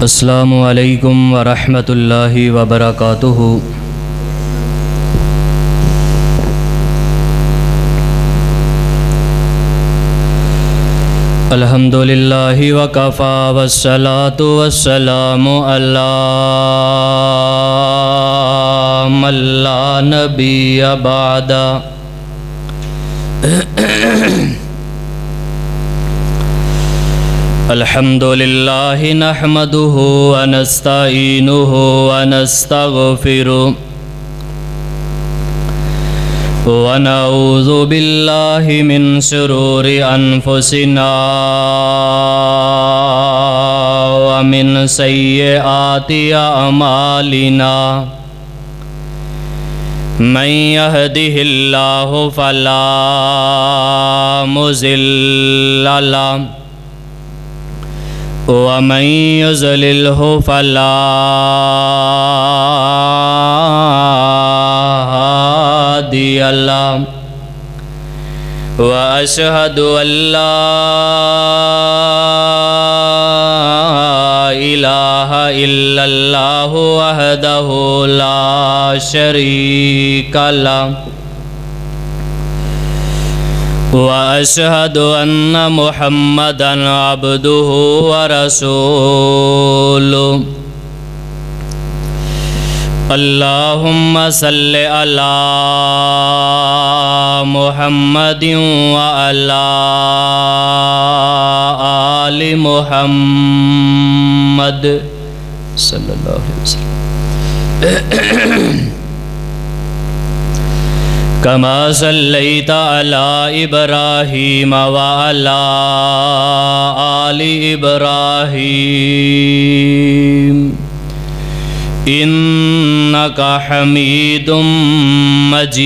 अस्सलामु अलैकुम वरहमतुल्लाहि वबरकातुहु। अल्हम्दुलिल्लाहि वकफ़ा वस्सलातु वस्सलामु अला मन ला नबिय्य बअदा। अल्हम्दुलिल्लाहि नहमदुहु व नस्तईनुहु व नस्तगफिरुह व नऊज़ु बिल्लाहि मिन शुरूरि अनफुसिना व मिन सय्यिआति अमालिना। मन यहदिहिल्लाहु फला मुज़िल्ल लहु व मन युज़लिल्हु फला हादिय लहु। व अशहदु अल्ला इलाहा इल्लल्लाहु वहदहु ला शरीका लहु। व अशहदु अन्न मुहम्मदन अब्दुहु व रसूलुहु। अल्लाहुम्मा सल्लि अला मुहम्मदिन व अला आलि मुहम्मद सल्लल्लाहु अलैहि वसल्लम कमा सल्लैता अला इब्राहीम व अला आलि इब्राहीम इन्नका हमीदुम मजीद।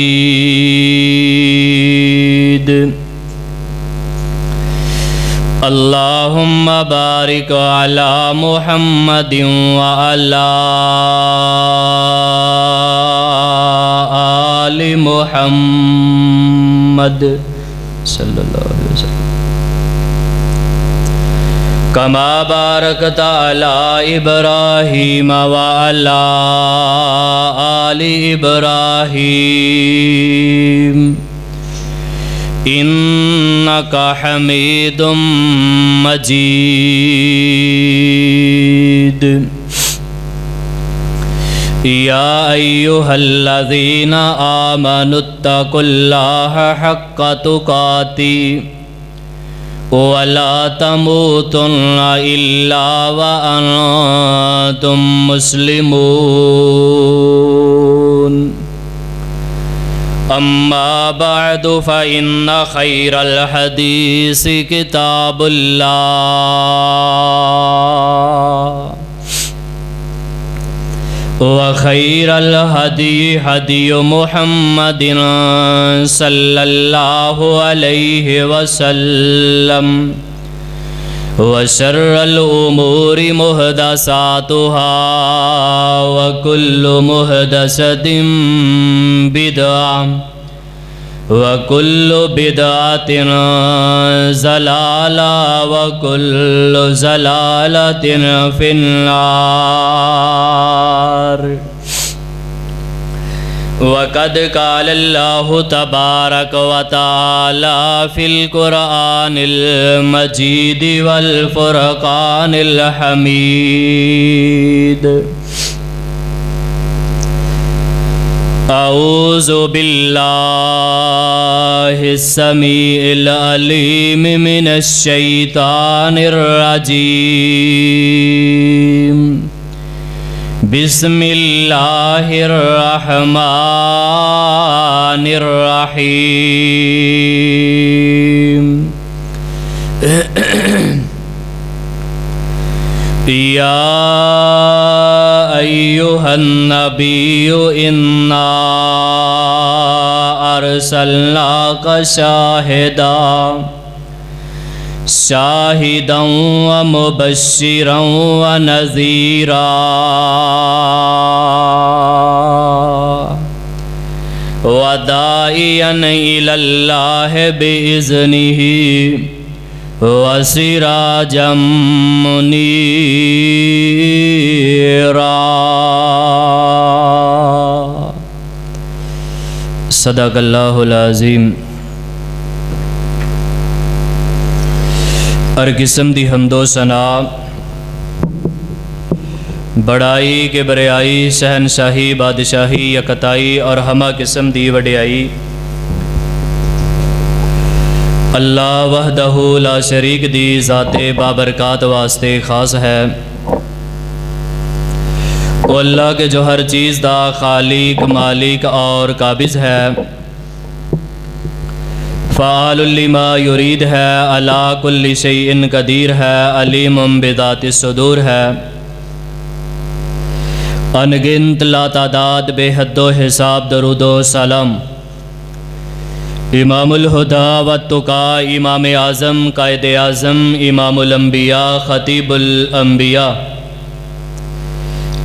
अल्लाहुम्मा बारिक अला मुहम्मदिन व अला आलि मुहम्मद सल्लल्लाहु अलैहि वसल्लम कमा बारकता अला इब्राहीम व अला आलि इब्राहीम इन्नका हमीदुम मजीद। या अय्युहल्लज़ीना आमनुत्तकुल्लाहा हक्का तुकाती वला तमूतुन्ना इल्ला व अंतुम मुस्लिमून। अम्मा बअदु फ़इन्न खैरल हदीसी किताबुल्लाह व खैरल हदी हदी मुहम्मदिन सल्लल्लाहु अलैहि वसल्लम व शर्रल उमूरि मुहदसातुहा व कुल्लु मुहदसतिन बिदअह व कुल्लु बिदअतिन ज़लाला व कुल्लु ज़लालतिन फिन्नार। वक़द क़ालल्लाहु तबारक व तआला फ़िल क़ुरआनिल मजीद वल फ़ुरक़ानिल हमीद। अऊज़ु बिल्लाहिस समीइल अलीम मिनश शैतानिर रजीम। बिस्मिल्लाहिर रहमानिर रहीम। या अय्युहन नबिय्यु इन्ना अरसलनाका शाहिदन व मुबश्शिरन व नज़ीरा व दाइयन इलल्लाहि बिइज़्निही वसिराजं मुनीरा। सदक़ल्लाहुल अज़ीम। हर किस्म दी हम्दो सना, बड़ाई के बरियाई, शहनशाही, बादशाही, यकताई और हमा किस्म दी वडियाई अल्लाह वहदहू ला शरीक दी ज़ाते बाबरकात वास्ते ख़ास है। वो अल्लाह के जो हर चीज़ दा खालिक, मालिक और काबिज़ है, फ़आलुल लिमा युरीद है, अला कुल्लि शैइन कदीर है, अलीमुम बिज़ातिस सुदूर है। अनगिनत लातादाद बेहद्दो हिसाब दरूदो सलाम इमामुल हुदा व तुका, इमाम आज़म, कायद आज़म, इमामुल अंबिया, ख़तीबुल अंबिया,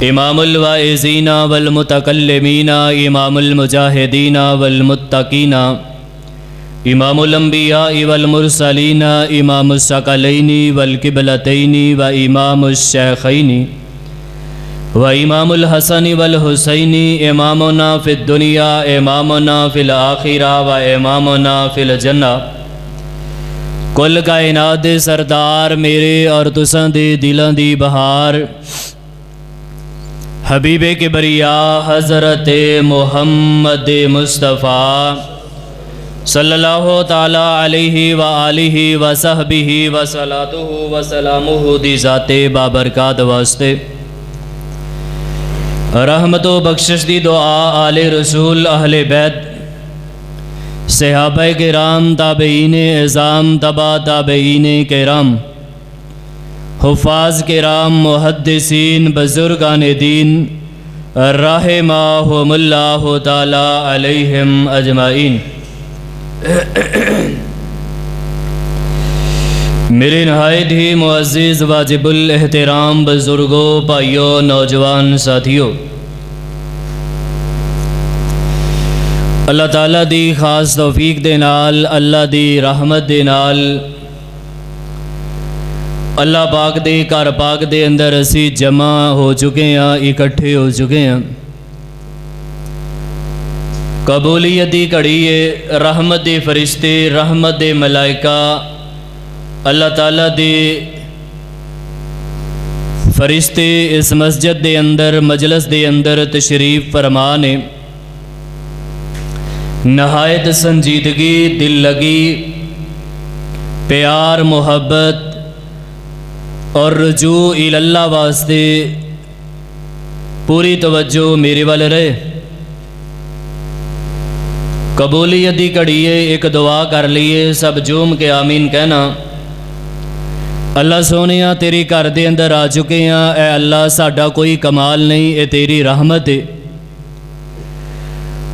इमामुल वाइज़ीना वल मुतकल्लिमीना, इमामुल मुजाहिदीना वल मुत्तकीना, इमामुल अंबिया वल मुरसलीना, इमामुस सकलैनी वल किबलतैनी व इमामुश शैखैनी व इमामुल हसन वल हुसैनी, इमामुना फिद दुनिया, इमामुना फिल आखिरा व इमामुना फिल जन्ना। कुल कायनात दे सरदार, मेरे और तुसां दे दिलां दी बहार, हबीबे किबरिया हज़रत मुहम्मद मुस्तफ़ा सल्लल्लाहु ताला अलैहि व आलिहि व सहबिहि व सलातुहु व सलामुहु दी ज़ाते बाबरकात वास्ते रहमतो बख्शिश दी दुआ आले रसूल, अहले बैत, सहाबा किराम, ताबईन इज़ाम, तबा ताबईन किराम, हुफ़ाज़ किराम, मुहद्दिसीन, बुज़ुर्गान दीन, रहमहुमुल्लाहु ताला अलैहिम अजमाइन। मेरे नहायत ही मुअज़्ज़िज़ वाजिबुल एहतराम बुज़ुर्गों, भाइयों, नौजवान साथियों, अल्लाह ताला दी खास तौफीक दे नाल, अल्लाह दी रहमत दे नाल, अल्लाह पाक दे घर पाक दे अंदर असी जमा हो चुके हैं, इकट्ठे हो चुके हैं। कबूलियत दी घड़ी है, रहमत दे फरिश्ते, रहमत दे मलाइका, अल्लाह ताला दे फरिश्ते इस मस्जिद दे अंदर, मजलिस दे अंदर तशरीफ़ फरमा ने। नहायत संजीदगी, दिल लगी, प्यार, मोहब्बत और रुजू इल्लल्लाह वास्ते पूरी तवज्जो मेरे वाले रहे। कबूलियत दी घड़ी है, एक दुआ कर लीए, सब जूम के आमीन कहना। अल्लाह सोनिया तेरी घर दे अंदर आ चुके हैं, ए अल्लाह साडा कोई कमाल नहीं, ये तेरी रहमत है।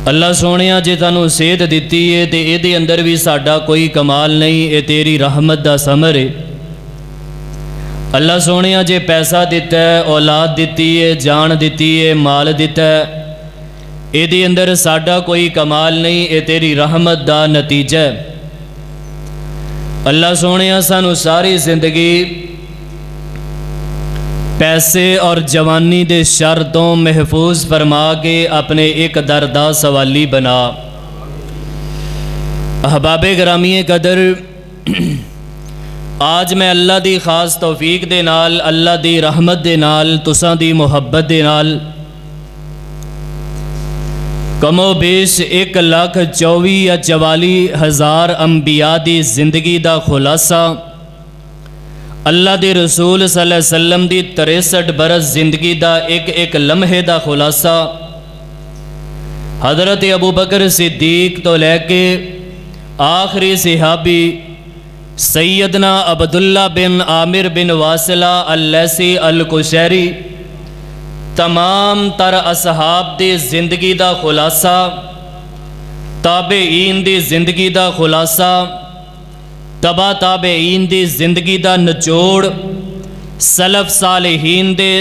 अल्लाह सोनिया जे तैनूं सेहत दिती है तो ये अंदर भी साडा कोई कमाल नहीं, ये तेरी रहमत दा समर है। अल्लाह सोनिया जे पैसा दिता है, औलाद दिती है, जान दिती है, माल दिता है, ये अंदर साडा कोई कमाल नहीं, ये तेरी रहमत दा नतीजा है। अल्लाह सोने सानू सारी जिंदगी पैसे और जवानी दे शर तो महफूज फरमा के अपने एक दरदा सवाली बना। अहबाबे ग्रामी कदर, आज मैं अल्लाह दी खास तौफीक दे नाल, अल्लाह दी रहमत दे नाल, तुसां दी मुहब्बत दे नाल कमो बेश 1,24,000 या 44,000 अंबिया दी जिंदगी दा खुलासा, अल्लाह दे रसूल सल्लल्लाहु अलैहि वसल्लम दी 63 बरस जिंदगी दा एक एक लम्हे दा खुलासा, हज़रत अबू बकर सिद्दीक तो लैके आखिरी सहाबी सैयदना अब्दुल्ला बिन आमिर बिन वासिला अल-लैसी अल-कुशैरी, तमाम तर असहाब दी जिंदगी दा खुलासा, ताबेईन दी जिंदगी दा खुलासा, तबा ताबेईन दी जिंदगी दा निचोड़, सलफ सालिहीन दे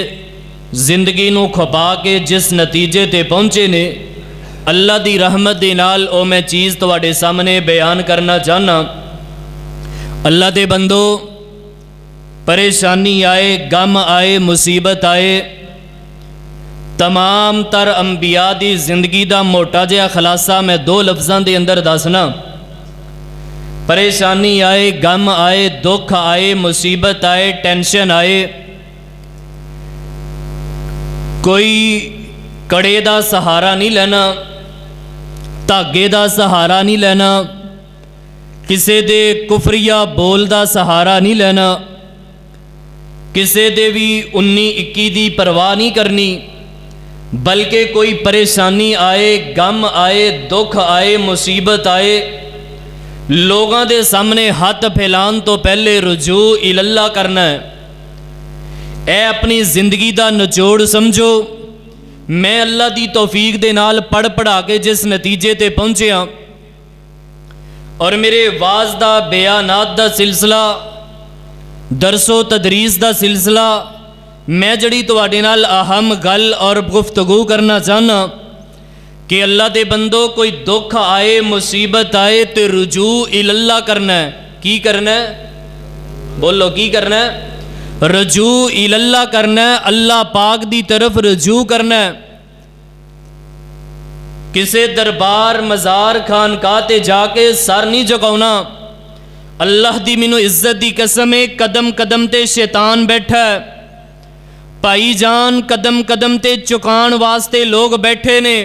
जिंदगी नू खपा के जिस नतीजे ते पहुँचे ने, अल्लाह दी रहमत दे नाल ओ मैं चीज़ तुहाडे सामने बयान करना चाहना। अल्लाह दे बंदो, परेशानी आए, गम आए, मुसीबत आए, तमाम तर अंबिया दी जिंदगी दा मोटा जिहा खलासा मैं दो लफ्ज़ां दे अंदर दसना। परेशानी आए, गम आए, दुख आए, मुसीबत आए, टेंशन आए, कोई कड़े दा सहारा नहीं लेना, धागे दा सहारा नहीं लेना, किसी दे कुफरिया बोल दा सहारा नहीं लेना, किसी दे भी 19-21 दी परवाह नहीं करनी, बल्कि कोई परेशानी आए, गम आए, दुख आए, मुसीबत आए, लोगों के सामने हाथ फैलाने तो पहले रुजू इल्लाह करना है। ए अपनी जिंदगी का निचोड़ समझो। मैं अल्लाह की तौफीक दे नाल पढ़ पढ़ा के जिस नतीजे ते पहुँचे और मेरे वाज दा, बयानात दा सिलसिला, दरसो तदरीस दा सिलसिला, मैं जड़ी तुहाडे नाल अहम गल और गुफ्तगू करना चाहना कि अल्लाह दे बंदो, कोई दुख आए, मुसीबत आए तो रुजू इल्लाह करना है। की करना है? बोलो की करना है? रुजू इल्लाह करना है, अल्लाह पाक दी तरफ रुजू करना है। किसे दरबार, मज़ार, खानकाह ते जाके सर नहीं झुकाउना। अल्लाह दी मैनू इज्जत दी कसम है, कदम कदम ते शैतान बैठा है। भाई जान, कदम कदम ते चुकान वास्ते लोग बैठे ने।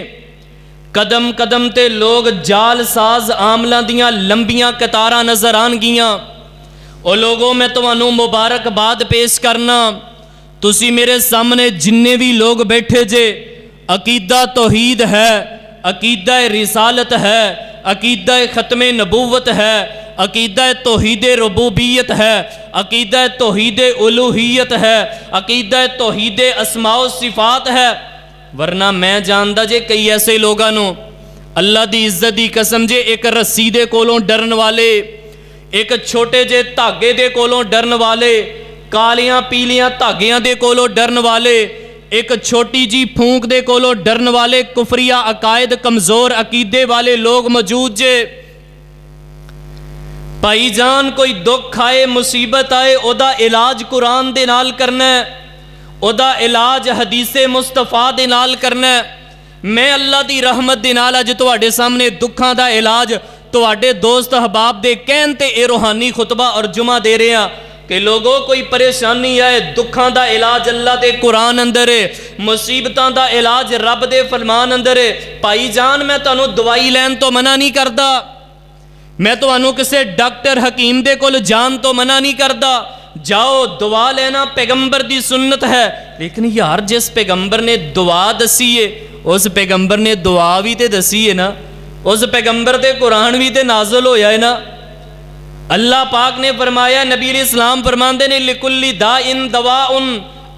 कदम कदम ते लोग जाल साज आमलों दियां लंबियां कतारां नज़र आनगियां। ओ लोगों, मैं तुहानू मुबारकबाद पेश करना। तुसी मेरे सामने जिन्ने भी लोग बैठे जे, अकीदा तौहीद है, अकीदा रिसालत है, अकीदा ख़त्मे नबूवत है, अकीदा तौहीद रुबूबियत है, अकीदा तौहीद उलूहियत है, अकीदा तौहीद अस्माओ सिफात है। वरना मैं जानदा जे कई ऐसे लोगों को अल्लाह की इज्जत की कसम जे एक रस्सी दे कोलों डरन वाले, एक छोटे जे धागे दे कोलों डरन वाले, कालियां पीलियां धागियां दे कोलों डरन वाले, एक छोटी जी फूंक दे कोलों डरन वाले, कुफरिया अकायद, कमज़ोर अकीदे वाले लोग मौजूद जे। भाई जान, कोई दुख आए, मुसीबत आए, ओदा इलाज कुरान दे नाल करना है, ओदा इलाज हदीसे मुस्तफा दे नाल करना है। मैं अल्लाह दी रहमत दे नाल अज तुहाडे सामने दुखों का इलाज तुहाडे दोस्त अहबाब दे कहन ते ए रूहानी खुतबा और जुमा दे रहे हैं कि लोगों, कोई परेशानी आए, दुखों का इलाज अल्लाह दे कुरान अंदर है, मुसीबतों का इलाज रब दे फरमान अंदर है। भाई जान, मैं तुहानू दवाई लैन तो मना नहीं करता, मैं तुहानू किसी डॉक्टर हकीम दे कोल जान तो मना नहीं करता। जाओ दुआ लेना, पैगंबर दी सुन्नत है। लेकिन यार, जिस पैगंबर ने दुआ दसी है, उस पैगंबर ने दुआ भी तो दसी है ना, उस पैगंबर ते कुरान भी तो नाज़िल होया है ना। अल्लाह पाक ने फरमाया, नबी इस्लाम फरमाते ने, लिकुल्ली दा इन दवा उन,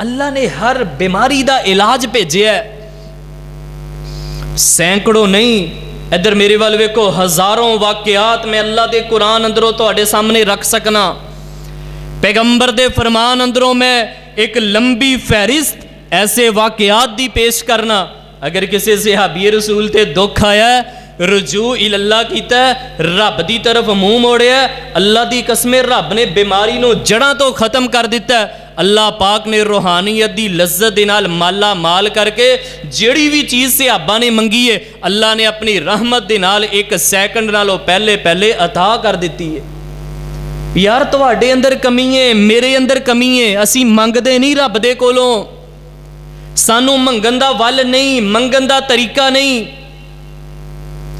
अल्लाह ने हर बीमारी का इलाज भेजा है। सैकड़ों नहीं, इधर मेरे वाल वेखो, हज़ारों वाकयात मैं अल्लाह के कुरान अंदरों तुहाडे सामने रख सकना। पैगंबर दे फरमान अंदरों मैं एक लंबी फहरिस्त ऐसे वाकयात दी पेश करना। अगर किसी सहाबी रसूल ते दुख आया, रुजू इल्लाह कीता, रब दी तरफ मुँह मोड़िया, अल्लाह दी कसमें रब ने बीमारी नूं जड़ां तो खत्म कर दिता। अल्लाह पाक ने रूहानियत दी लज्जत दे नाल माला माल करके जिहड़ी भी चीज़ सहाबा ने मंगी है, अल्लाह ने अपनी रहमत दे नाल एक सैकंड नालों पहले पहले अता कर दी है। यार, तुहाडे अंदर कमी है, मेरे अंदर कमी है, असी मंगदे नहीं रब दे कोलों, सानू मंगन दा वल नहीं, मंगन दा तरीका नहीं।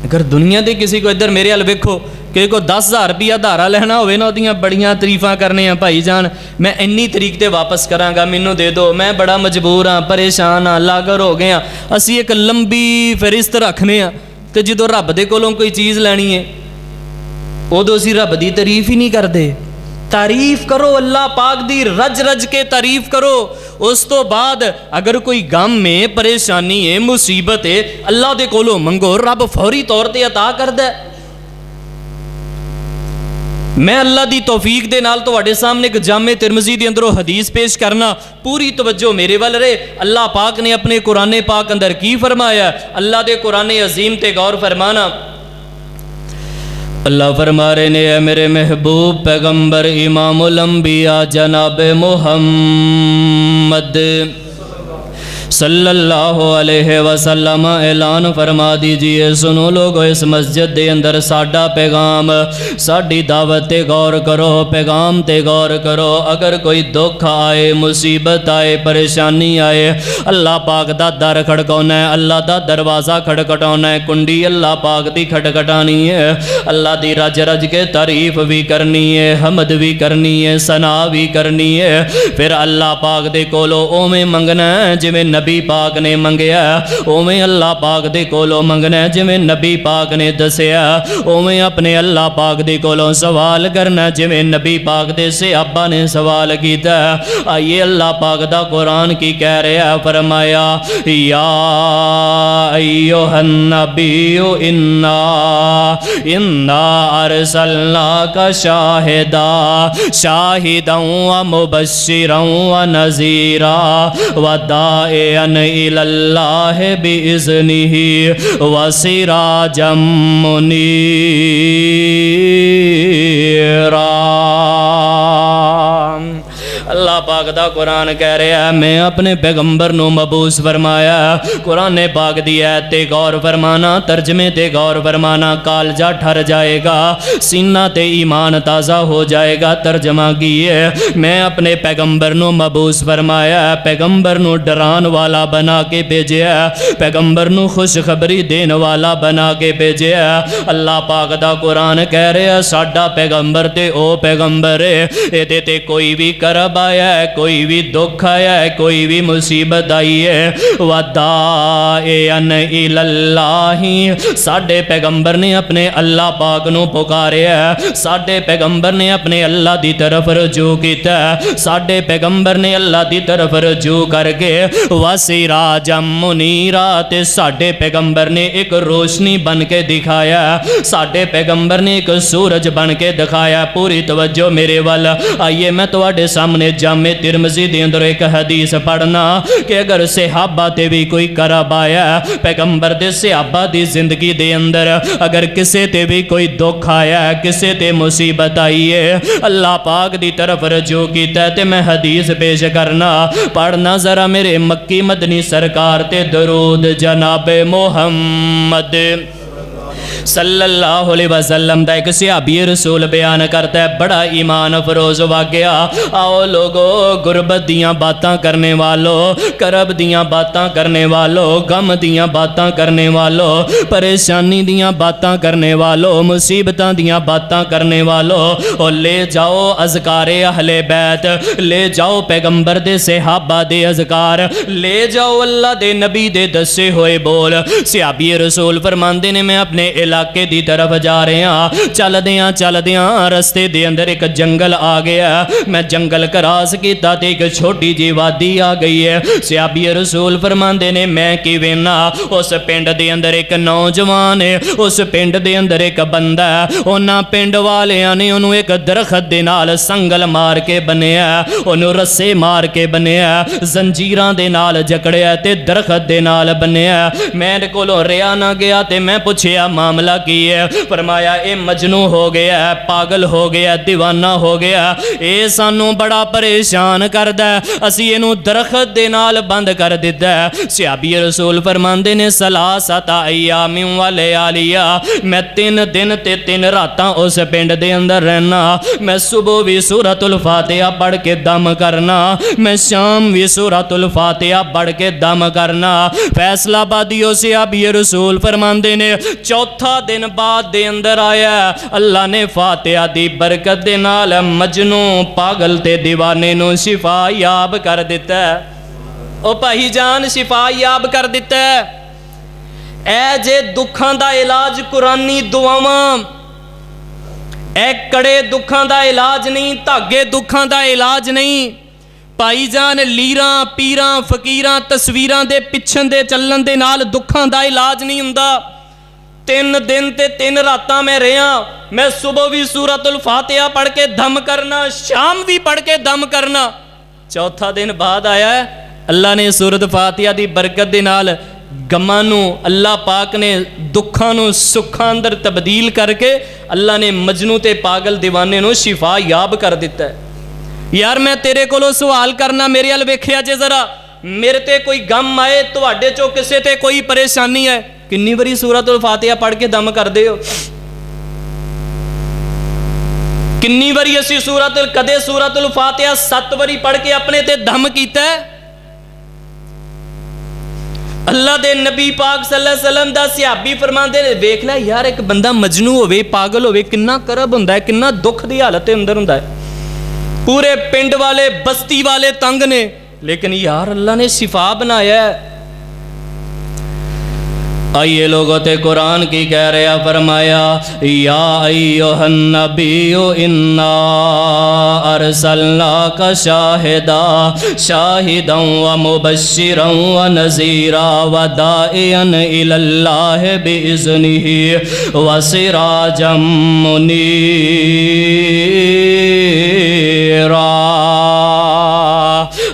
अगर दुनिया के किसी को, इधर मेरे हाल वेखो, किसी को 10,000 रुपया धारा लेना होवे ना, उहदियां बड़ियां तरीफां करने हैं, भाई जान मैं इन्नी तरीक ते वापस करांगा, मैनू दे दो, मैं बड़ा मजबूर हाँ, परेशान हाँ, लागर हो गए हाँ। असी एक लंबी फहरिस्त रखने हाँ, तो जो रब दे कोलों कोई चीज़ लैनी है, उदों असी रब की तारीफ ही नहीं करते। तारीफ करो अल्लाह पाक दी, रज रज के तारीफ करो। उस तो बाद अगर कोई गम में, परेशानी है, मुसीबत है, अल्लाह दे कोलों मंगो, रब फौरी तौर पर अता करदा है। मैं अल्लाह की तौफीक दे नाल तुहाडे सामने एक जामे तिरमिज़ी दे अंदरों हदीस पेश करना। पूरी तवज्जो मेरे वाल रहे। अल्लाह पाक ने अपने कुरान पाक अंदर की फरमाया, अल्लाह दे कुरान अजीम ते गौर फरमाना। अल्लाह फरमा रहे ने, है मेरे महबूब पैगंबर इमामुल अंबिया जनाब मुहम्मद सल्लल्लाहु अलैहि वसल्लम ऐलान फरमा दीजिए, सुनो लोगो इस मस्जिद के अंदर साडा पैगाम, साडी दावत ते गौर करो, पैगाम ते गौर करो। अगर कोई दुख आए, मुसीबत आए, परेशानी आए, अल्लाह पाक दा दर खड़काना है, अल्लाह दा दरवाज़ा खड़खटाना है, कुंडी अल्लाह पाक दी खटखटानी है, अल्लाह दी रज रज के तारीफ भी करनी है, हमद भी करनी है, सना भी करनी है। फिर अल्लाह पाक दे कोलो ओवें मंगना है जिवें नबी पाक ने मंगया, उवें अल्लाह पाक दे कोलों मंगना जिवें नबी पाक ने दसिया, उवें अपने अल्लाह पाक दे कोलों सवाल करना जिवें नबी पाक दे सहाबा ने सवाल किया। आइए अल्लाह पाक दा कुरान की कह रहा, फरमाया या अय्युहन नबिय्यु इन्ना अरसलनाका शाहिदन व मुबश्शिरन व नज़ीरा व दाइयन इलल्लाह बिइज़्निही व सिराजम मुनीरा। अल्लाह पाक दा कुरान कह रहा है, मैं अपने पैगंबर नू मबूस फरमाया। कुरान पाक दी ऐत ते गौर फरमाना, तर्जमे ते गौर फरमाना, कालजा ठर जाएगा, सीना ते ईमान ताज़ा हो जाएगा। तर्जमा की है, मैं अपने पैगंबर नू मबूस फरमाया, पैगंबर नू डरान वाला बना के भेजा, पैगंबर नू खुशखबरी देने वाला बना के भेजा। अल्लाह पाक दा कुरान कह रहा, साडा पैगंबर ते ओ पैगंबर है, एदे ते कोई भी करब आया है, कोई भी दुख आया है, कोई भी मुसीबत आई है, वदाएन इलल्लाही, साडे पैगंबर ने अपने अल्लाह पाक नू पुकारिया, साडे पैगंबर ने अपने अल्लाह दी तरफ रजू किया, साडे पैगंबर ने अल्लाह दी तरफ रजू करके वसिराजम मुनीरा, ते साडे पैगंबर ने एक रोशनी बन के दिखाया, साडे पैगंबर ने एक सूरज बन के दिखाया। पूरी तवज्जो मेरे वाल, आइए मैं तुहाडे सामने जामे तिरमिज़ी दे अंदर एक हदीस पढ़ना कि अगर सहाबा ते भी कोई करब आया, पैगंबर दे सहाबा दी जिंदगी दे अंदर अगर किसे ते भी कोई दुख आया, किसे ते मुसीबत आई है, अल्लाह पाक दी तरफ रजू कीता ते मैं हदीस पेश करना, पढ़ना जरा मेरे मक्की मदनी सरकार ते दरूद जनाब मुहम्मद सल्लल्लाहु अलैहि वसल्लम दा एक सहाबी रसूल बयान करता है, बड़ा ईमान फरोज वाक़या। आओ लोगो, गुरबत दियाँ बातां करने वालों, करब दियाँ बातां करने वालों, गम दियाँ बातां करने वालों, परेशानी दियाँ बातां करने वालों, मुसीबतां दियां बातां करने वालों, और ले जाओ अज़कारे अहले बैत, ले जाओ पैगंबर दे सहाबा दे अज़कार, ले जाओ अल्लाह दे नबी दे दसे होए बोल। सहाबी रसूल फरमांदे ने, मैं अपने इलाके दी तरफ जा रहे हैं, चलदियां रस्ते दे अंदर एक जंगल आ गया, मैं जंगल क्रॉस किया ते एक छोटी जी वादी आ गई है। सहाबी रसूल फरमांदे ने, मैं की वेना, उस पिंड दे अंदर एक नौजवान है, उस पिंड दे अंदर एक बंदा है, उन्हां पिंड वालियां ने उन्होंने एक दरखत दे नाल संगल मार के बनिया, उन्होंने रस्से मार के बनिया, जंजीरां दे नाल जकड़िया ते दरखत दे नाल बनिया। मेरे कोलों रिया ना गया ते मैं पूछया मामला की है? फरमाया ए मजनू हो गया, पागल हो गया, दीवाना हो गया, ये सानू बड़ा परेशान करदा, असी इनू दरखत दे नाल बंद कर दिता है। सहाबी रसूल फरमांदे ने, सलासता अय्यामिन व लयालिया, मैं 3 दिन ते 3 रातां उस पिंड दे अंदर रहना, मैं सुबह भी सूरतुल फातिहा पढ़ के दम करना, मैं शाम भी सूरतुल फातिहा पढ़ के दम करना। फैसलाबादियों सहाबी रसूल फरमांदे ने, चौथा दिन बाद दे अंदर आया, अल्लाह ने फातिहा दी बरकत दे नाल मजनू पागल ते दीवाने नू शिफा याब कर दिता। ओ भाई जान, शिफा याब कर दिता। ए जे दुखां दा इलाज कुरानी दुआवां, ए कड़े दुखां दा इलाज नहीं, धागे दुखां दा इलाज नहीं। भाई जान, लीरां पीरां फकीरां तस्वीरां दे पिछन दे चलन दे नाल दुखां दा इलाज नहीं हुंदा। 3 दिन ते 3 रातां मैं रहा, मैं सुबह भी सूरतुल फातिहा पढ़ के दम करना, शाम भी पढ़ के दम करना। चौथा दिन बाद आया, अल्लाह ने सूरत फातिहा दी बरकत दे नाल गमां नूं अल्लाह पाक ने दुखां नूं सुखां अंदर तब्दील करके अल्लाह ने मजनू ते पागल दीवाने नूं शिफा याब कर दिता है। यार मैं तेरे कोलों सवाल करना, मेरे अल वेखिया जे जरा, मेरे ते कोई गम आए, तुहाडे चों किसे ते कोई परेशानी है, किन्नी बारी सूरतुल फातिहा पढ़ के दम करदे हो? किन्नी बारी असी कदे सूरतुल फातिहा 7 बारी पढ़ के अपने ते दम कीता है? अल्लाह दे नबी पाक सल्लल्लाहु अलैहि वसल्लम दा सहाबी फरमांदे ने, वेख लै यार एक बंदा मजनू होवे, पागल होवे, किन्ना करब हुंदा है, किन्ना दुख दी हालत दे अंदर हुंदा है। पूरे पिंड वाले बस्ती वाले तंग ने, लेकिन यार अल्लाह ने शिफा बनाया है। आइए लोगों ते कुरान की कह रहा, फरमाया या अय्युहन नबिय्यु इन्ना अरसलनाका शाहिदन व मुबश्शिरन व नज़ीरा व दाइयन इलल्लाहि बिइज़्निही व सिराजम मुनीरा।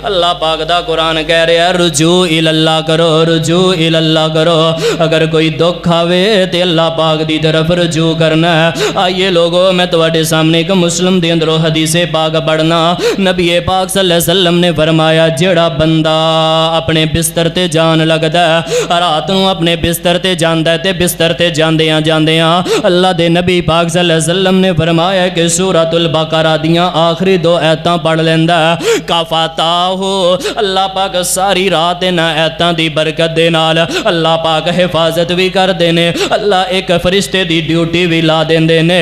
अल्लाह पाक दा कुरान कह रहा रुजू इलल्लाह करो, रुजू इलल्लाह करो। अगर कोई दुख आवे तो अल्लाह पाक दी तरफ रुजू करना है। आइए लोगो मैं तुम्हारे सामने एक मुस्लिम दे अंदरों हदीसे पाक पढ़ना। नबी पाक सल्लल्लाहु अलैहि वसल्लम ने फरमाया जेड़ा बंदा अपने बिस्तर ते जान लगदा है, रात नूं अपने बिस्तर ते जांदा है, ते बिस्तर ते जांदियां जांदियां अल्लाह दे नबी पाक सल्लल्लाहु अलैहि वसल्लम ने फरमाया कि सूरतुल बकरा दियां आखिरी 2 आयतां पढ़ लैंदा काफाता हो। अल्लाह पाक सारी रात इन्हां आयतां दी बरकत दे नाल अल्लाह पाक हिफाजत भी करते ने। अल्लाह एक फरिश्ते दी ड्यूटी भी ला देंदे ने।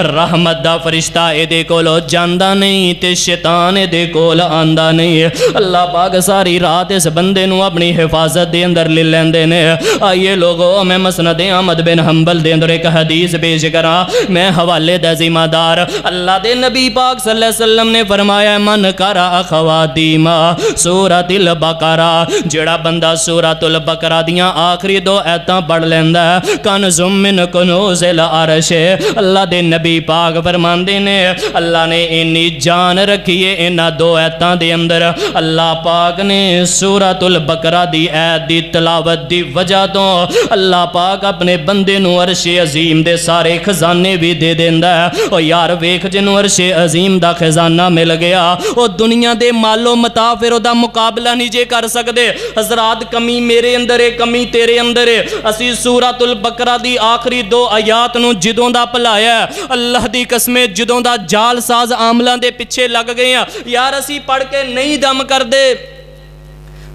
रहमत दा फरिश्ता इहदे कोलों जांदा नहीं ते शैतान इहदे कोल आंदा नहीं। अल्लाह पाक सारी रात इस बंदे नूं अपनी हिफाजत दे अंदर ले लैंदे ने। आइए लोगो मैं मसनद अहमद बिन हंबल दे अंदर एक हदीस पेश करा, मैं हवाले दा जिम्मेदार। अल्लाह दे नबी पाक सल्लल्लाहु अलैहि वसल्लम ने फरमाया मन करा अखवातीमा सूरतुल बकरा, जेड़ा बंदा सूरतुल बकरा दियां आखिरी 2 आयतां पढ़ लैंदा कनज़ुम मिन कुनूज़िल अर्श। अल्लाह दे नबी पाक फरमांदे ने अल्लाह ने इन्नी जान रखी है इन्हां 2 आयतां दे अंदर। अल्लाह पाक ने सूरतुल बकरा दी आयत दी तिलावत दी वजह तो अल्लाह पाक अपने बंदे नूं अर्श अजीम दे सारे खजाने भी दे देंदा है। ओ यार वेख जिन्हों अर्श अजीम दा खजाना मिल गया वो दुनिया दे मालो मता फिर ओदा मुकाबला नहीं जे कर सकते। हजरात कमी मेरे अंदर है, कमी तेरे अंदर है। असी सूरतुल बकरा दी आखिरी 2 आयात नूं जिदों दा भुलाया, अल्लाह दी कसमे जिदों दा जालसाज आमलां दे पिछे लग गए हैं, यार असी पढ़ के नहीं दम करदे।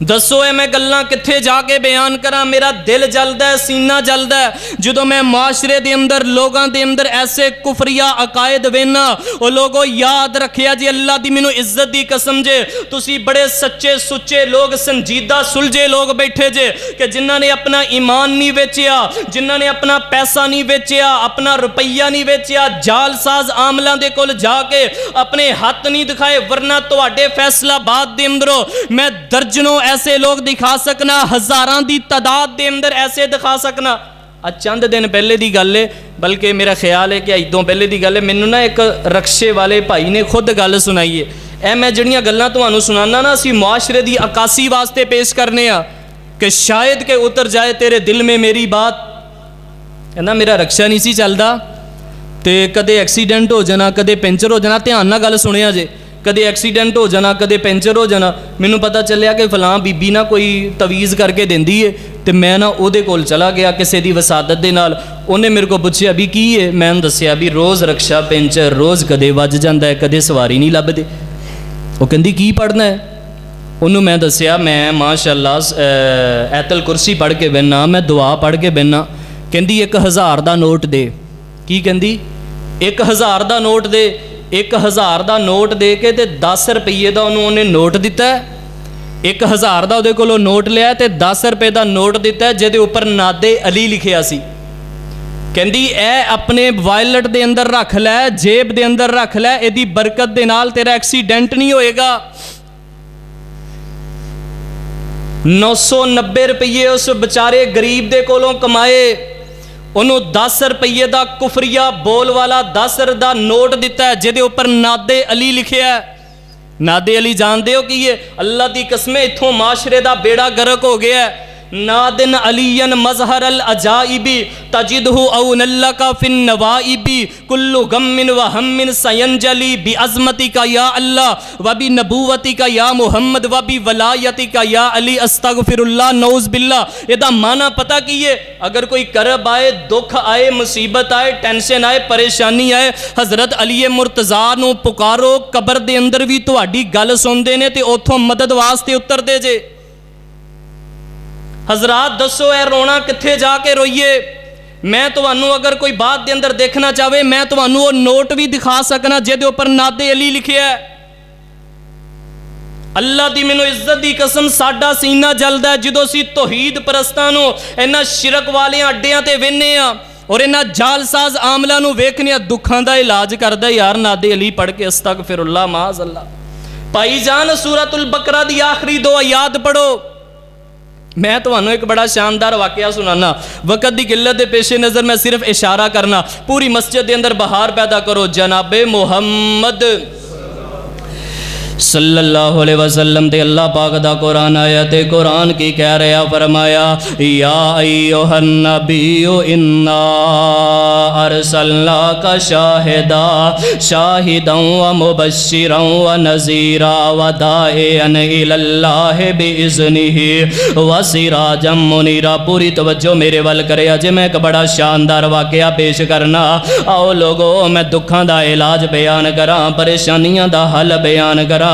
दसो है मैं गल्लां कित्थे जाके बयान करा, मेरा दिल जलदा है, सीना जलदा है जो मैं माशरे दे अंदर लोगों दे अंदर ऐसे कुफरिया अकायद वेना। वो लोगों याद रखिया जी अल्लाह दी मैनू इज्जत दी कसम जे, तुसी बड़े सच्चे सुच्चे लोग संजीदा सुलझे लोग बैठे जे कि जिन्हां ने अपना ईमान नहीं वेचिया, जिन्हां ने अपना पैसा नहीं वेचिया, अपना रुपया नहीं वेचिया, जालसाज आमलां दे कोल जाके अपने हथ नहीं दिखाए। वरना तुहाडे फैसलाबाद दे अंदरों मैं दर्जनों ऐसे लोग दिखा सकना, हजारां दी तादाद दे अंदर ऐसे दिखा सकना। चंद दिन पहले दी गल है, बल्कि मेरा ख्याल है कि इदों पहले दी गल है, मैनू ना एक रक्शे वाले भाई ने खुद गल सुनाई है। ए मैं जिहड़ियां गल्लां तुहानूं सुनाना ना असीं मुआशरे दी अकासी वास्ते पेश करने आ कि शायद के उतर जाए तेरे दिल में मेरी बात। कहना मेरा रक्शा नहीं सी चलदा ते कदे एक्सीडेंट हो जाना, कदे पेंचर हो जाना। ध्यान नाल गल सुनिया जे, कदे एक्सीडेंट हो जाना, कदे पेंचर हो जाना। मैनू पता चलिया कि फलां बीबी ना कोई तवीज़ करके देंदी है, तो मैं ना उहदे कोल चला गया किसी दी वसादत दे नाल। उन्हें मेरे को पूछया भी की है, मैं दस्या भी रोज़ रक्शा पेंचर, रोज़ कदे वज जाता है, कदे सवारी नहीं लभदे। वो कहंदी की पढ़ना है, उन्होंने मैं दस्या मैं माशाअल्लाह ऐतल कुर्सी पढ़ के बहना, मैं दुआ पढ़ के बहना। कहंदी 1000 का नोट दे। की कहंदी 1000 का नोट दे। 1000 का नोट दे के ते 10 रुपये का उन्होंने नोट दिता है। 1000 का उहदे कोलों नोट लिया ते 10 रुपये का नोट दिता है जिहदे उपर नादे अली लिखिया सी। कहंदी ए अपने वायलट दे अंदर रख लै, जेब दे अंदर रख लै, इहदी बरकत दे नाल तेरा एक्सीडेंट नहीं होएगा। 990 रुपये उस बेचारे गरीब दे कोलों कमाए, उन्होंने 10 रुपये का कुफरिया बोल वाला 10 का नोट दिता है जिहदे उपर नादे अली लिखिया है। नादे अली जानते हो कि ये अल्लाह की कसमें इत्थों माशरे का बेड़ा गर्क हो गया है। नादिन अलियन मजहर अल अजाइबी तजिदहु औनल्ला का फिन नवाइबी कुल्लु गम्मिन व हम्मिन सयंजली बि अज़मती का या अल्लाह व बि नबूवती का या मुहम्मद व बि वलायती का या अली अस्तगफिरुल्लाह नऊज़ बिल्लाह। इहदा माना पता की है, अगर कोई करब आए, दुख आए, मुसीबत आए, टेंशन आए, परेशानी आए, हज़रत अली मुर्तज़ा नूं पुकारो, कबर दे अंदर भी तुहाडी गल सुनदे ने ते उथों मदद वास्ते उतरदे जे। हजरात दसो ए रोना कित्थे जाके रोईए। मैं तुहानू अगर कोई बात दे अंदर देखना चाहे, मैं तुहानू वो नोट भी दिखा सकना जिहदे उपर नादे अली लिखिया है। अल्लाह दी मैनू इज्जत दी कसम, साडा सीना जलदा है जदों असीं तौहीद परस्तां नूं इन्हां शिरक वाले अड्डियां ते वेखने आ और इन्हां जालसाज आमलां नूं वेखने आ, दुखां दा इलाज करदा यार नादे अली पढ़ के अस्तगफिरुल्लाह माज़ अल्लाह। भाई जान सूरतुल बकरा दी आखिरी 2 आयात पढ़ो। मैं तुहानू एक बड़ा शानदार वाकया सुनाना, वक़्त की किल्लत के पेशे नज़र मैं सिर्फ इशारा करना, पूरी मस्जिद के अंदर बहार पैदा करो। जनाबे मुहम्मद सल्लल्लाहु अलैहि वसल्लम ते अल्लाह पाक दा कुरान आया ते कुरान की कह रहा, फरमाया या अय्युहन नबिय्यु इन्ना अरसलनाका शाहिदा शाहिदन व मुबश्शिरन व नज़ीरा व दाइयन इलल्लाहि बिइज़्निहि व सिराजम मुनीरा। पूरी तवज्जो मेरे वल करे, अजे मैं एक बड़ा शानदार वाकया पेश करना। आओ लोगो, मैं दुखां दा इलाज बयान करा, परेशानियां दा हल बयान करा,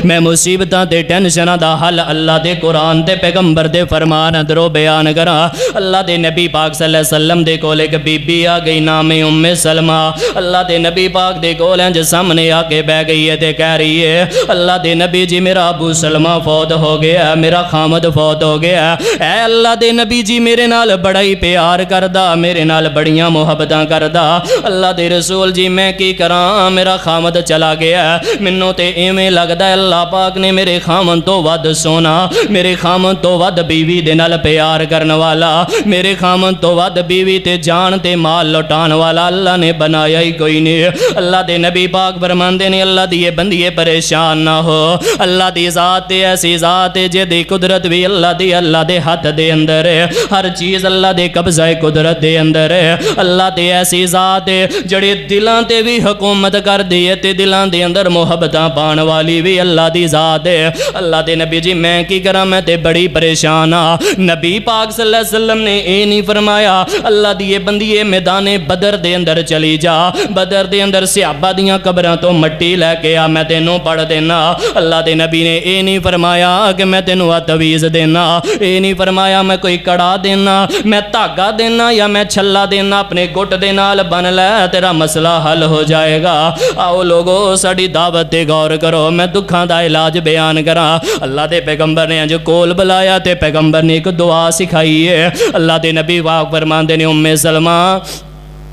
मैं मुसीबतां ते टेंशनां दा हल अल्लाह दे कुरान ते पैगंबर दे फरमान अंदरों बयान करा। अल्लाह दे नबी पाक सल्लल्लाहु अलैहि वसल्लम दे कोल एक बीबी आ गई, नाम है उम्मे सलमा। अल्लाह दे नबी पाक दे कोल इंज सामने आके बह गई है ते कह रही है, अल्लाह दे नबी जी मेरा अबू सलमा फौत हो गया, मेरा खामद फौत हो गया। ऐ अल्लाह दे नबी जी मेरे नाल बड़ा ही प्यार करदा, मेरे नाल बड़ियां मुहब्बतां करदा। अल्लाह दे रसूल जी मैं की करा, मेरा खामद चला गया, मैनू ते इवें लगदा अल्लाह पाक ने मेरे खामन तो वध सोना, मेरे खामन तो वध बीवी दे नाल प्यार करने वाला, मेरे खामन तो वध बीवी ते जान ते माल लौटान वाला अल्लाह ने बनाया ही कोई नहीं। अल्लाह दे नबी पाक फरमांदे ने, अल्लाह दी बंदिए परेशान ना हो, अल्लाह दी ज़ात ते ऐसी ज़ात है जिहदी कुदरत भी अल्लाह दे हथ दे अंदर है, हर चीज़ अल्लाह दे कब्ज़ा कुदरत दे अंदर है। अल्लाह ते ऐसी ज़ात है जिहड़ी दिलां ते भी हुकूमत करदी है ते दिलां दे अंदर मुहब्बतां पाण वाली भी अल्लाह दी ज़ात है। अल्लाह दे नबी जी मैं की करा, मैं ते बड़ी परेशान हाँ। नबी पाक सल्लल्लाहु अलैहि वसल्लम ने ये नहीं फरमाया अल्लाह दी ये बंदीए मैदाने बदर दे अंदर चली जा, बदर दे अंदर सहाबा दियां कबरां तो मट्टी लैके आ, मैं तेनों पढ़ देना। अल्लाह दे नबी ने ये नहीं फरमाया कि मैं तेनों आ तवीज़ देना, ये नहीं फरमाया मैं कोई कड़ा देना, मैं धागा देना या मैं छल्ला देना, अपने गुट दे नाल बन लै तेरा मसला हल हो जाएगा। आओ लोगो साड़ी दावत ते गौर करो, मैं दुखां दा इलाज बयान करा। अल्लाह दे पैगंबर ने अज कोल बुलाया ते पैगंबर ने एक दुआ सिखाई है। अल्लाह दे नबी पाक फरमांदे ने, उम्मे सलमा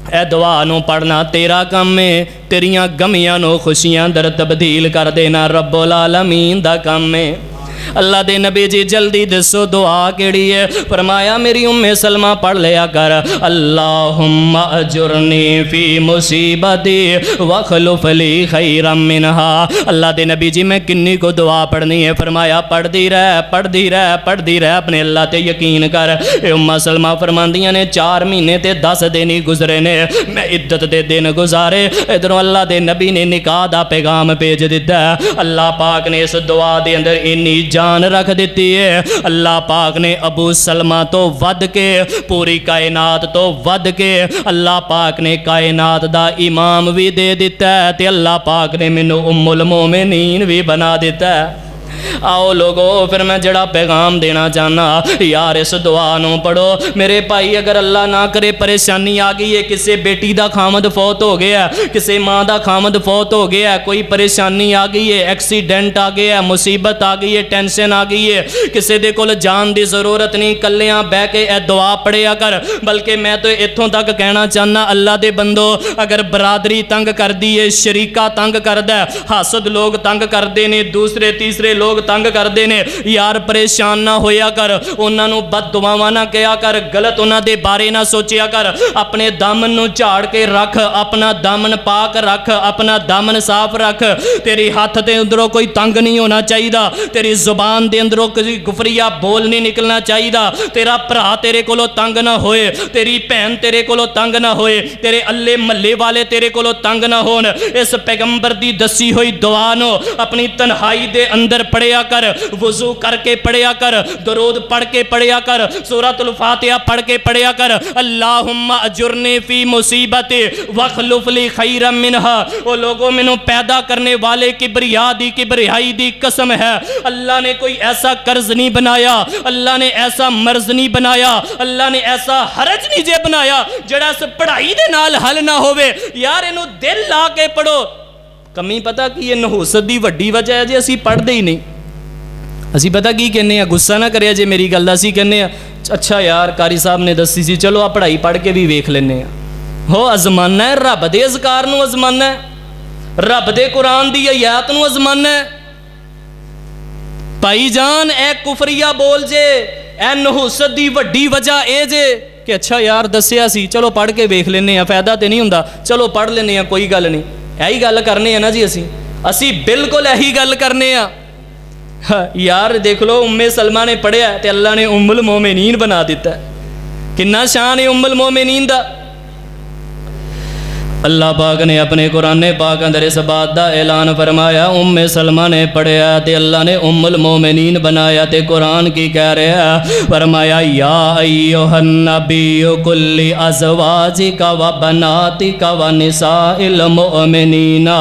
ए दुआ नूं पढ़ना तेरा काम है, तेरियां गमियां नूं खुशियां अंदर तब्दील कर देना रब्बुल आलमीन दा काम है। अल्लाह दे नबी जी जल्दी दसो दुआ केड़ी है? फरमाया मेरी उम्मे सलमा पढ़ लिया कर, अल्लाहुम्मा अजुरनी फी मुसीबती वखलुफ ली खैरम मिनहा। अल्लाह दे नबी जी मैं किन्नी को दुआ पढ़नी है? फरमाया पढ़दी रह पढ़दी रह पढ़दी रह, अपने अल्लाह ते यकीन कर। उम्मा सलमा फरमांदियां ने 4 महीने ते 10 दिन ही गुजरे ने, मैं इद्दत दे दिन गुजारे, इधरों अल्लाह दे नबी ने निकाह दा पैगाम भेज दिता। अल्लाह पाक ने इस दुआ दे अंदर इन्नी जान रख दी है। अल्लाह पाक ने अबू सलमा तो वध के, पूरी कायनात तो वध के अल्लाह पाक ने कायनात दा इमाम भी दे दिता है ते अल्लाह पाक ने मैनू उम्मुल मोमिनीन भी बना दिता है। आओ लोगो फिर मैं जड़ा पैगाम देना चाहना यार, इस दुआ नूं पढ़ो मेरे भाई। अगर अल्लाह ना करे परेशानी आ गई है, किसी बेटी दा खामद फौत हो गया, किसी माँ दा खामद फौत हो गया, कोई परेशानी आ गई है, एक्सीडेंट आ गया, मुसीबत आ गई है, टेंशन आ गई है, किसी दे कोल जान की जरूरत नहीं, कलियां बह के ए दुआ पढ़िया कर। बल्कि मैं तो इत्थों तक कहना चाहना, अल्लाह दे बंदो अगर बरादरी तंग कर दी है, शरीका तंग करदा है, हासद लोग तंग करते हैं, दूसरे तीसरे लोग लोग तंग करते हैं, यार परेशान ना होया कर, उन्होंने बद दुआवां ना कहा कर, गलत उन्होंने बारे ना सोचिया कर, अपने दामन नूं झाड़ के रख, अपना दामन पाक रख, अपना दामन साफ रख। तेरी हाथ के अंदरों कोई तंग नहीं होना चाहिए, तेरी जुबान के अंदरों कोई गुफरिया बोल नहीं निकलना चाहिए, तेरा भरा तेरे कोलों तंग ना होए, तेरी भैन तेरे कोलों तंग ना होए, तेरे अल्ले महल्ले वाले तेरे कोलों तंग ना होन। इस पैगंबर दी दसी हुई दुआ नो अपनी तन्हाई दे अंदर पढ़िया कर, वजू करके पढ़िया कर, दरूद पढ़ के पढ़िया कर, सूरतुल फातिहा पढ़ के पढ़िया कर। अल्लाहुम्मा अजुरनी फी मुसीबती वखलुफ ली खैरम मिनहा। ओ लोगों, मैनू पैदा करने वाले किबरिया दी किबरियाई दी कसम है, अल्लाह ने कोई ऐसा कर्ज नहीं बनाया, अल्लाह ने ऐसा मर्ज नहीं बनाया, अल्लाह ने ऐसा हरज नहीं जे बनाया जड़ा इस पढ़ाई दे नाल हल ना होवे। यार इनू दिल ला के पढ़ो। कमी पता कि ये नहूसत दी वड्डी वजह है जे असी पढ़ते ही नहीं। असी पता की कहने आ, गुस्सा ना करिया जे मेरी गल, असी कहने आ अच्छा यार कारी साहब ने दसी सी, चलो आ पढ़ाई पढ़ के भी वेख लेने आ। हो अजमाना है, रब दे अज़कार नू अजमाना है, रब दे कुरान दी आयत नू अजमाना है। भाई जान ए कुफरिया बोल जे, ए नहूसत दी वड्डी वजह ए जे कि अच्छा यार दसिया सी, चलो पढ़ के वेख लेने, फायदा तो नहीं हुंदा, चलो पढ़ लेने, कोई गल नहीं। यही गल करने ना जी, असी बिल्कुल यही गल करने। यार देख लो, उम्मे सलमा ने पढ़िया तो अल्लाह ने उम्मुल मोमिनीन बना दिता। किन्ना शान है उम्मुल मोमिनीन दा। अल्लाह पाक ने अपने कुरान पाक अंदर इस बात का ऐलान फरमाया, उम्मे सलमा ने पढ़िया तो अल्लाह ने उम्मुल मोमिनीन बनाया। तो कुरान की कह रहा है, फरमाया या अय्युहन नबिय्यु कुल्ली अज़वाजिका व बनातिका व निसाइल मोमिनीना।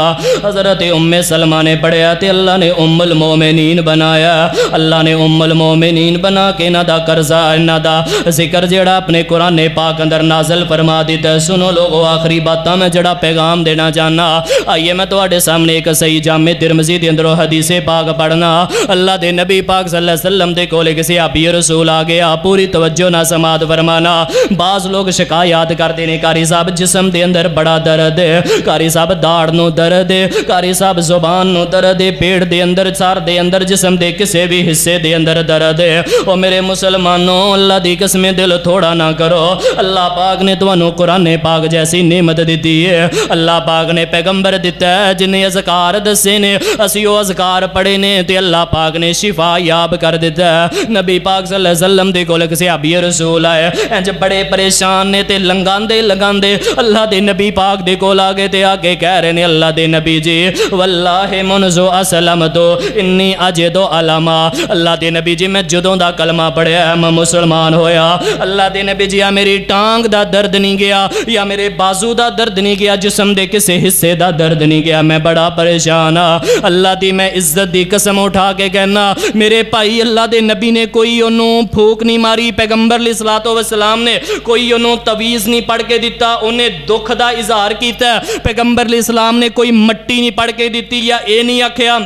हज़रत उम्मे सलमा ने पढ़िया तो अल्लाह ने उम्मुल मोमिनीन बनाया। अल्लाह ने उम्मुल मोमिनीन बना के इन्हां दा कर्जा, इन्हां दा जिक्र जेड़ा अपने कुरान पाक अंदर नाज़िल फरमा दिता। सुनो लोगो, आखिरी बातां मैं जड़ा पैगाम देना चाहना। आइए मैं तुम्हारे सामने एक सही जामे तिरमिज़ी दे अंदरों हदीसे पाक पढ़ना। अल्लाह दे नबी पाक सल्लल्लाहु अलैहि वसल्लम दे कोल किसी सहाबी रसूल आ गया। पूरी तवज्जो ना समात फरमाना। बाज़ लोग शिकायत करते हैं, कारी साहब जिस्म दे अंदर बड़ा दर्द है, कारी साहब दाड़ नूं दर्द है, कारी साहब जुबान नूं दर्द है, पेट दे अंदर, सर दे अंदर, जिस्म दे किसी भी हिस्से दे अंदर दर्द है। ओ मेरे मुसलमानों, अल्लाह दी कसम दिल थोड़ा ना करो। अल्लाह पाक ने तुहानू कुरान पाक जैसी नेमत दी है। अल्लाह पाक ने पैगंबर दिता है जिन्हें अज़कार दसे ने, असी वो अज़कार पढ़े ने तो अल्लाह पाक ने शिफा याब कर दिता है। नबी पाक सल्लल्लाहु अलैहि वसल्लम दे कोल किसी सहाबी रसूल आए, इंज बड़े परेशान ने ते लंगांदे लंगांदे अल्लाह दे नबी पाक दे कोल आ गए ते आके कह रहे ने, अल्लाह दे नबी जी वल्लाहि मुनज़ु असलम तो इन्नी अजिदु अलमा। अल्लाह दे नबी जी मैं जदों दा कलमा पढ़िया मैं मुसलमान होया। अल्लाह दे नबी जी, या मेरी टांग दा दर्द नहीं गया, या मेरे बाजू दा दर्द नहीं गया, जिस्म दे किसी हिस्से दा दर्द नहीं गया, मैं बड़ा परेशान हाँ। अल्लाह दी मैं इज्जत दी कसम उठा के कहना, मेरे भाई अल्लाह दे नबी ने कोई उन्होंने फूक नहीं मारी, पैगंबर अलैहिस्सलातु वस्सलाम ने कोई उन्होंने तवीज़ नहीं पढ़ के दिता, उन्हें दुख का इजहार किया। पैगंबर अलैहिस्सलाम ने कोई मट्टी नहीं पढ़ के दी, या ये नहीं आख्या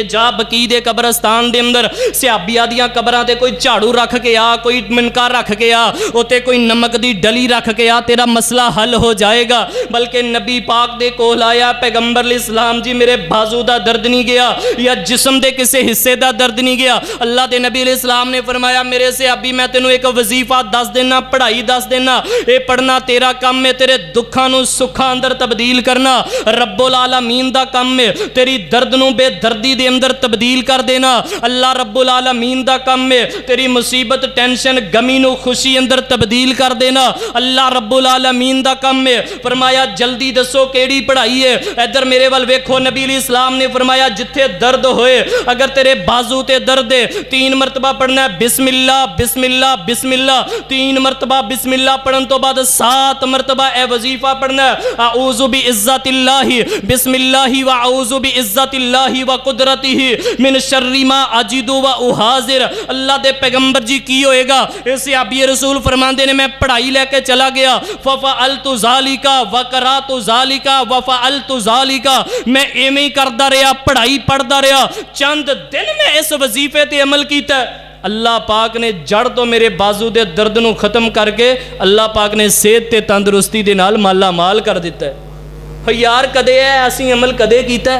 जा बकी दे कब्रस्तान दे अंदर सहाबिया दियां कब्रां ते कोई झाड़ू रख के आ, कोई मिनका रख के आ, उत्ते कोई नमक दी डली रख के आ, तेरा मसला हल हो जाएगा। बल्कि नबी पाक दे कोल आया पैगंबर अलैहिस्सलाम जी, मेरे बाजू दा दर्द नहीं गया, या जिस्म दे किसी हिस्से दा दर्द नहीं गया। अल्लाह दे नबी अलैहिस्सलाम ने फरमाया, मेरे सहाबी मैं तेनों एक वजीफा दस देना, पढ़ाई दस देना, ये पढ़ना तेरा काम है, तेरे दुखा नूं सुखा अंदर तब्दील करना रब्बुल आलमीन दा काम है, तेरी दर्द नूं बेदर्दी अंदर तब्दील कर देना अल्लाह रब्बुल आलमीन दा काम है, तेरी मुसीबत टेंशन गमी नू खुशी अंदर तब्दील कर देना अल्लाह रब्बुल आलमीन दा काम है। फरमाया जल्दी दसो केड़ी पढ़ाई है। इधर मेरे वाल वेखो, नबी इस्लाम ने फरमाया जिथे दर्द होए, अगर तेरे बाजू ते दर्द है 3 मरतबा पढ़ना है बिस्मिल्लाह बिस्मिल्लाह बिस्मिल्लाह, 3 मरतबा बिस्मिल्लाह पढ़न तो बाद 7 मरतबा ए वजीफा पढ़ना है, आऊज़ु बि इज्जतिल्लाहि बिस्मिल्लाहि व आऊज़ु बि इज्जतिल्लाहि व कुदरत मिन शर्रि मा अजिदु व उहाजिर। अल्लाह दे पैगंबर जी की होएगा, इस सहाबी रसूल फरमाते ने मैं पढ़ाई लेके चला गया, फफ़अलतु ज़ालिका व करातु ज़ालिका व फ़अलतु ज़ालिका, मैं एवें ही करदा रहा, पढ़ाई पढ़दा रहा, चंद दिन में इस वजीफे ते अमल कीता। अल्लाह पाक ने जड़ तो मेरे बाजू दे दर्द नूं खत्म करके अल्लाह पाक ने सेहत ते तंदुरुस्ती दे नाल माला माल कर दिता है। यार कदे ऐसी अमल कदे कीता?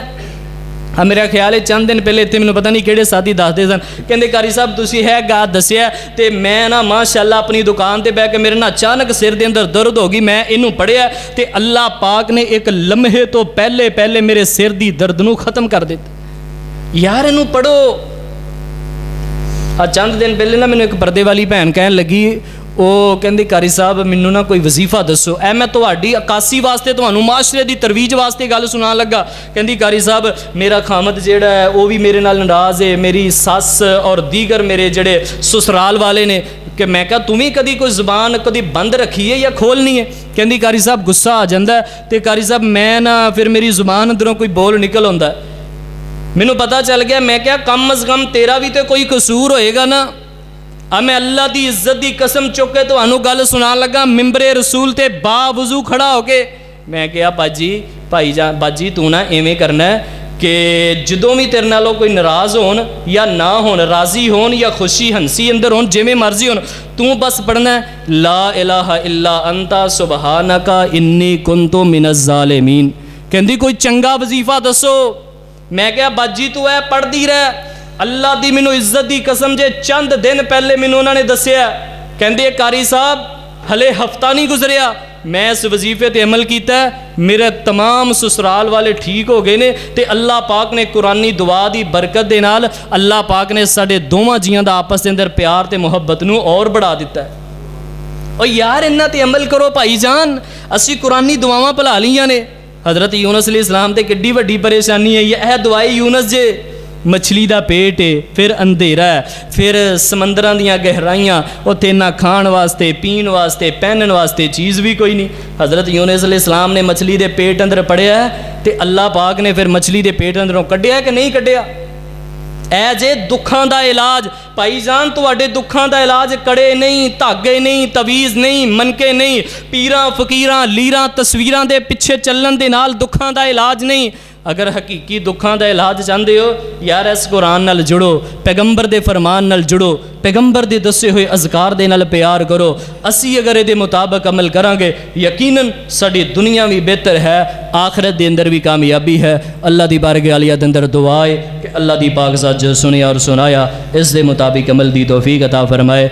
हाँ मेरा ख्याल है चंद दिन पहले इतने मैंने पता नहीं किहड़े साथी दसदे सन, कहते कारी साहब तुसीं है गा दस्सिया ते मैं ना माशाअल्लाह अपनी दुकान ते बह के मेरे ना अचानक सिर दे अंदर दर्द हो गई, मैं इनू पढ़िया ते अल्लाह पाक ने एक लम्हे तो पहले पहले मेरे सिर दी दर्द नू खत्म कर दिता। यार इनू पढ़ो। चंद दिन पहले ना मैंने एक पर्दे वाली भैन कहन लगी, ਉਹ ਕਹਿੰਦੀ कारी साहब ਮੈਨੂੰ ना कोई वजीफा दसो, ऐ मैं ਤੁਹਾਡੀ अकासी वास्ते ਤੁਹਾਨੂੰ माशरे की तरवीज वास्ते गल सुना लगा। कहती कारी साहब मेरा खामद जेड़ा है वो भी मेरे नाल नाराज़ है, मेरी सस और दीगर मेरे जेड़े ससुराल वाले ने कि मैं क्या तुम्हें कभी कोई ज़ुबान कभी बंद रखी है या खोलनी है। कहती कारी साहब गुस्सा आ जाता है तो कारी साहब मैं ना फिर मेरी ज़ुबान अंदरों कोई बोल निकल आता है, मैनू पता चल गया मैं क्या कम अज़ कम तेरा भी तो कोई कसूर होएगा ना। अब मैं अल्लाह की इज्जत की कसम चुक के तो गल सुना लगा मिंबरे रसूल ते बावजू खड़ा होके। मैं क्या बाजी भाई जान बाजी तू ना इवें करना है कि जदों भी तेरे नालों कोई नाराज़ होन या ना होन, राज़ी होन या खुशी हंसी अंदर होन, जिवें मर्जी होन, तू बस पढ़ना है ला इलाहा इल्ला अंता सुबहानका इन्नी कुन्तु मिनज़ ज़ालिमीन। कहंदी कोई चंगा वजीफा दसो। मैं क्या बाजी तू है पढ़दी रह, अल्लाह की मैनू इज्जत की कसम जे चंद दिन पहले मैनू उन्होंने दसिया, कहते कारी साहब हले हफ्ता नहीं गुजरिया मैं इस वजीफे ते अमल किया, मेरे तमाम ससुराल वाले ठीक हो गए ने ते अल्लाह पाक ने कुरानी दुआ की बरकत दे नाल अल्लाह पाक ने साडे दोवां जियां दा आपस के अंदर प्यार ते मुहब्बत नू और बढ़ा दिता है। और यार इन्हां ते अमल करो भाई जान, असी कुरानी दुआवां भुला लियां ने। हज़रत यूनुस अलैहिस्सलाम ते किड्डी वड्डी परेशानी है, यह दुआई यूनुस जे मछली का पेट है, फिर अंधेरा है, फिर समंदरां दियां गहराइयां, उत्थे ना खाण वास्ते पीण वास्ते पहनण वास्ते चीज़ भी कोई नहीं। हज़रत यूनुस अलैहिस्सलाम ने मछली के पेट अंदर पढ़िया तो अल्लाह पाक ने फिर मछली के पेट अंदरों कढ़िया कि नहीं कढ़िया। ऐ जे दुखां दा इलाज भाई जान, तुहाडे दुखां दा इलाज कड़े नहीं, धागे नहीं, तवीज़ नहीं, मनके नहीं, पीरां फकीरां लीरां तस्वीरां दे पिछे चलण दे नाल दुखां दा इलाज नहीं। अगर हकीकी दुखां का इलाज चाहते हो यार इस कुरान नाल जुड़ो, पैगंबर दे फरमान नाल जुड़ो, पैगंबर दे दसे हुए अज़कार दे नाल प्यार करो। असी अगर ये मुताबिक अमल करांगे यकीनन साडी दुनिया भी बेहतर है, आखिरत दे अंदर भी कामयाबी है। अल्लाह दी बारगाह आलिया दे अंदर दुआ है कि अल्लाह दी पाक ज़ात जो सुनिया और सुनाया इस दे मुताबिक अमल दी तौफीक अता फरमाए।